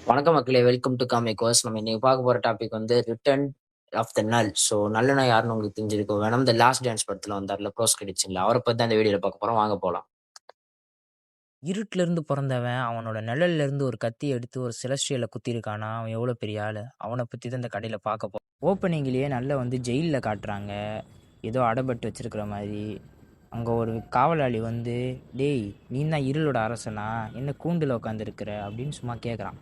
வணக்கம் மக்களே, welcome to comics. நம்ம இன்னைக்கு பார்க்க போற டாபிக் வந்து ரிட்டர்ன் ஆஃப் த நல். ஸோ நல்லனா யாருன்னு உங்களுக்கு தெரிஞ்சிருக்கும். வேணும் த லாஸ்ட் டான்ஸ் படத்துல வந்தார்ல, ப்ரோஸ் கிரெடிட்ஸ்ல அவரை பத்தி தான் இந்த வீடியோல பார்க்க போறோம். வாங்க போலாம். இருட்டுல இருந்து பிறந்தவன் அவனோட நிழல்ல இருந்து ஒரு கத்தி எடுத்து ஒரு செலஸ்ட்ரியலை குத்திருக்கானா, அவன் எவ்வளோ பெரிய ஆள். அவனை பற்றி தான் இந்த கடையில் பார்க்க போகிறோம். ஓப்பனிங்லேயே நல்லா ஜெயிலில் காட்டுறாங்க, ஏதோ அடைபட்டு வச்சிருக்கிற மாதிரி. அங்கே ஒரு காவலாளி டேய் நீ தான் இருளோட அரசனா, என்ன கூண்டில் உட்காந்துருக்கிற அப்படின்னு சும்மா கேட்குறான்.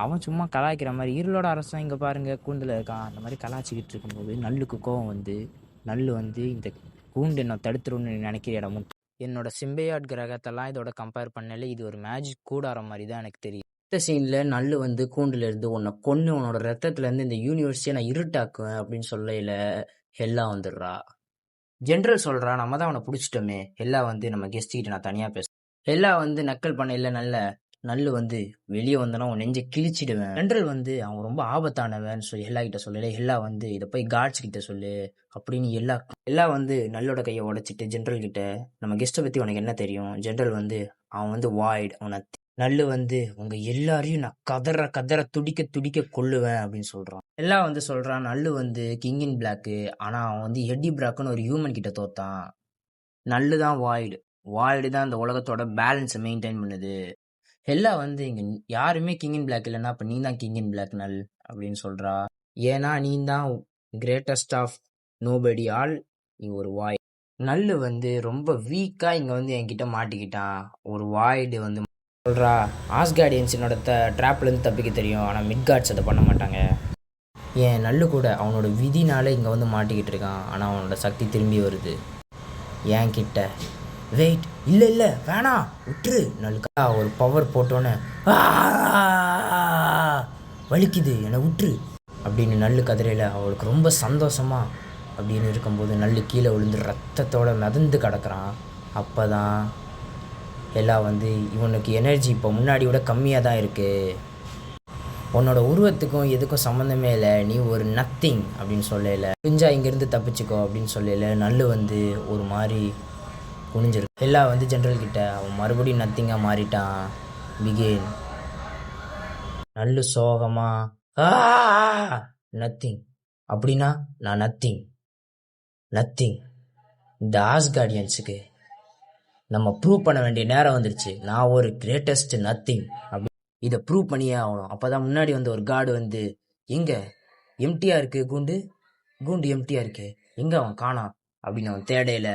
அவன் சும்மா கலாய்க்கிற மாதிரி, இருளோட அரசன் இங்கே பாருங்க கூண்டில் இருக்கான், அந்த மாதிரி கலாய்ச்சிக்கிட்டு இருக்கும்போது நல்லுக்கு கோவம் நல்லு இந்த கூண்டு என்ன தடுத்துருன்னு நினைக்கிற இடம் என்னோட சிம்பையாட் கிரகத்தெல்லாம் இதோட கம்பேர் பண்ணல, இது ஒரு மேஜிக் கூடார மாதிரி தான் எனக்கு தெரியும். இந்த சீன்ல நல்லு கூண்டுல இருந்து உன்னை கொன்னு உன்னோட ரத்தத்துல இருந்து இந்த யூனிவர்ஸையே நான் இருட்டாக்குவேன் அப்படின்னு சொல்லையில ஹெல்லா வந்துடுறா. ஜென்ரல் சொல்றா, நம்ம தான் அவனை பிடிச்சிட்டோமே. ஹெல்லா நம்ம கெஸ்ட் கிட்ட நான் தனியா பேசுறேன். ஹெல்லா நக்கல் பண்ண இல்ல நல்லு வெளியே வந்தனா உன் நெஞ்சை கிழிச்சிடுவேன். ஜென்ரல் அவன் ரொம்ப ஆபத்தானவன் சொல்லி ஹெல்லா கிட்ட சொல்லல. ஹெல்லா இதை போய் காட்ஸ் கிட்ட சொல்லு அப்படின்னு எல்லா நல்லோட கையை உடைச்சிட்டு ஜென்ரல் கிட்ட, நம்ம கெஸ்ட்டை பத்தி உனக்கு என்ன தெரியும்? ஜென்ரல் அவன் வாய்ட், அவனை நல்லு உங்க எல்லாரையும் நான் கதற கதற துடிக்க துடிக்க கொல்லுவேன் அப்படின்னு சொல்றான். எல்லாம் சொல்றான் நல்லு கிங் இன் பிளாக்கு. ஆனா அவன் எட்டி பிராக்குன்னு ஒரு ஹியூமன் கிட்ட தோத்தான். நல்லு தான் வாய்டு. வாய்டு தான் இந்த உலகத்தோட பேலன்ஸை மெயின்டைன் பண்ணுது. ஹெல்லா இங்க யாருமே கிங் இன் பிளாக் இல்லைன்னா அப்ப நீ தான் கிங் இன் பிளாக் நல் அப்படின்னு சொல்றா. ஏன்னா நீ தான் கிரேட்டஸ்ட் ஆஃப் நோபடி ஆல், நீ ஒரு வாய். நல்லு ரொம்ப வீக்கா இங்க என்கிட்ட மாட்டிக்கிட்டான். ஒரு வாய்டு சொல்றா, ஆஸ்கார்டியன்ஸினோட ட்ராப்ல இருந்து தப்பிக்க தெரியும், ஆனா மிட்கார்ட்ஸ் அதை பண்ண மாட்டாங்க. ஏன் நல்லு கூட அவனோட விதினால இங்க மாட்டிக்கிட்டு இருக்கான், ஆனா அவனோட சக்தி திரும்பி வருது என் கிட்ட. வெயிட், இல்லை இல்லை வேணாம் விட்டுரு. நல்லுக்கா ஒரு பவர் போட்டோன்னே வலிக்குது என்னை விட்டுரு அப்படின்னு நல்லு கதிரையில் அவளுக்கு ரொம்ப சந்தோஷமா அப்படின்னு இருக்கும்போது நல்லு கீழே விழுந்து ரத்தத்தோட மிதந்து கிடக்குறான். அப்போ தான் எல்லாம் இவனுக்கு எனர்ஜி இப்போ முன்னாடி விட கம்மியாக தான் இருக்குது, உன்னோட உருவத்துக்கும் எதுக்கும் சம்மந்தமே இல்லை, நீ ஒரு நத்திங் அப்படின்னு சொல்லல. குஞ்சா இங்கேருந்து தப்பிச்சுக்கோ அப்படின்னு சொல்லல. நல்லு ஒரு மாதிரி குனிஞ்சிருக்கு. எல்லாம் ஜென்ரல் கிட்ட அவன் மறுபடியும் நத்திங்காக மாறிட்டான். பிகேன் நல்லு சோகமா நத்திங் அப்படின்னா நான் நத்திங் நத்திங். இந்த ஆஸ்கார்டியன்ஸுக்கு நம்ம ப்ரூவ் பண்ண வேண்டிய நேரம் வந்துருச்சு, நான் ஒரு கிரேட்டஸ்ட் நத்திங் அப்படி. இதை ப்ரூவ் பண்ணியே ஆகணும். அப்போதான் முன்னாடி ஒரு காடு எங்க எம்டியா இருக்கு கூண்டு, கூண்டு எம்டியா இருக்கு, எங்க அவன் காணாம் அப்படின்னு அவன் தேடையில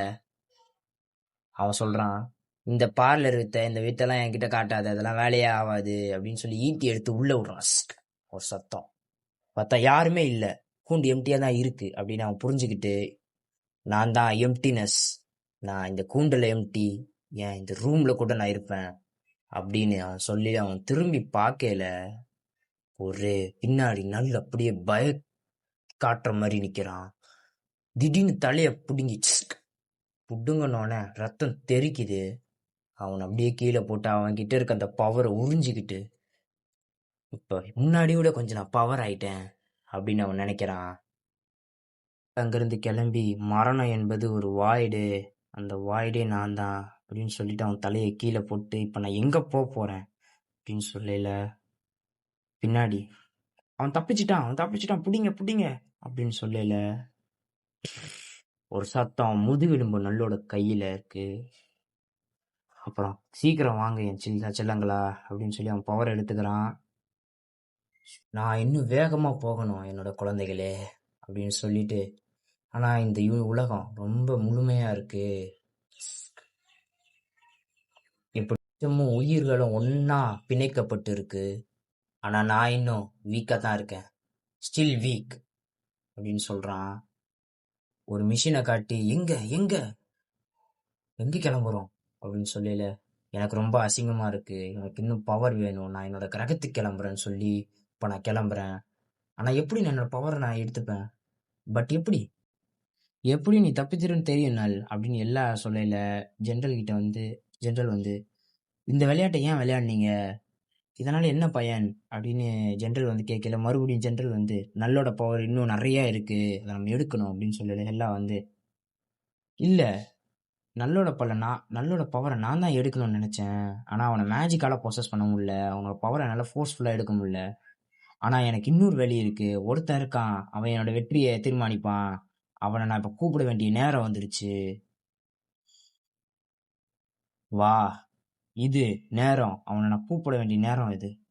அவன் சொல்றான், இந்த பார்லர் இந்த வித்தெல்லாம் என்கிட்ட காட்டாது, அதெல்லாம் வேலையே ஆகாது அப்படின்னு சொல்லி ஈட்டி எடுத்து உள்ள விடுறான். ஒரு சத்தம் பார்த்தா யாருமே இல்லை, கூண்டு எம்டியா தான் இருக்கு அப்படின்னு அவன் புரிஞ்சுக்கிட்டு, நான் தான் எம்டினஸ், நான் இந்த கூண்டுல எம்டி, ஏன் இந்த ரூம்ல கூட நான் இருப்பேன் அப்படின்னு அவன் சொல்லி அவன் திரும்பி பார்க்கல. ஒரு பின்னாடி நல்ல அப்படியே காட்டுற மாதிரி நிக்கிறான். திடீர்னு தலைய புடுங்கி புடுங்கனோடனே ரத்தம் தெறிக்குது. அவன் அப்படியே கீழே போட்டு அவன் கிட்ட இருக்க அந்த பவரை உறிஞ்சிக்கிட்டு, இப்ப முன்னாடி விட கொஞ்சம் நான் பவர் ஆயிட்டேன் அப்படின்னு அவன் நினைக்கிறான். அங்கிருந்து கிளம்பி மரணம் என்பது ஒரு வாய்டு, அந்த வாய்டே நான் தான் அப்படின்னு சொல்லிட்டு அவன் தலையை கீழே போட்டு, இப்ப நான் எங்க போறேன் அப்படின்னு சொல்லல. பின்னாடி அவன் தப்பிச்சிட்டான் புடிங்க புடிங்க அப்படின்னு சொல்லல. ஒரு சத்தம் முதுகெலும்பு நல்லோட கையில இருக்கு. அப்புறம் சீக்கிரம் வாங்க என் செல்லங்களா அப்படின்னு சொல்லி அவன் பவர் எடுத்துக்கிறான். நான் இன்னும் வேகமா போகணும் என்னோட குழந்தைகளே அப்படின்னு சொல்லிட்டு, ஆனா இந்த உலகம் ரொம்ப முழுமையா இருக்கு, இப்படி உயிர்களும் ஒன்னா பிணைக்கப்பட்டு இருக்கு, ஆனா நான் இன்னும் வீக்கா தான் இருக்கேன், ஸ்டில் வீக் அப்படின்னு சொல்றான். ஒரு மிஷினை காட்டி எங்க எங்க எங்க கிளம்புறோம் அப்படின்னு சொல்லல. எனக்கு ரொம்ப அசிங்கமா இருக்கு, எனக்கு இன்னும் பவர் வேணும், நான் என்னோட கிரகத்துக்கு கிளம்புறேன்னு சொல்லி இப்ப நான் கிளம்புறேன். ஆனா எப்படி நான் என்னோட பவரை நான் எடுத்துப்பேன், பட் எப்படி எப்படி நீ தப்பிச்சிருன்னு தெரியும் நாள் அப்படின்னு எல்லாம் சொல்லல. ஜென்ரல் கிட்ட ஜென்ரல் இந்த விளையாட்டை ஏன் விளையாடுனீங்க, இதனால என்ன பயன் அப்படின்னு ஜென்ரல் கேட்கல. மறுபடியும் ஜென்ரல் நல்லோட பவர் இன்னும் நிறைய இருக்கு, அதை நம்ம எடுக்கணும் அப்படின்னு சொல்லல. எல்லாம் இல்ல நல்லோட பவரை நான் தான் எடுக்கணும்னு நினைச்சேன். ஆனா அவனை மேஜிக்கால பொசஸ் பண்ண முடியல. அவனோட பவரை நல்லா ஃபோர்ஸ்ஃபுல்லா எடுக்க முடியல. ஆனா எனக்கு இன்னொரு வழி இருக்கு. ஒருத்தன் இருக்கான். அவன் என்னோட வெற்றியை தீர்மானிப்பான். அவனை நான் இப்ப கூப்பிட வேண்டிய நேரம் வந்துருச்சு. வா, இது நேரம். அவனை நான் கூப்பிட வேண்டிய நேரம் இது.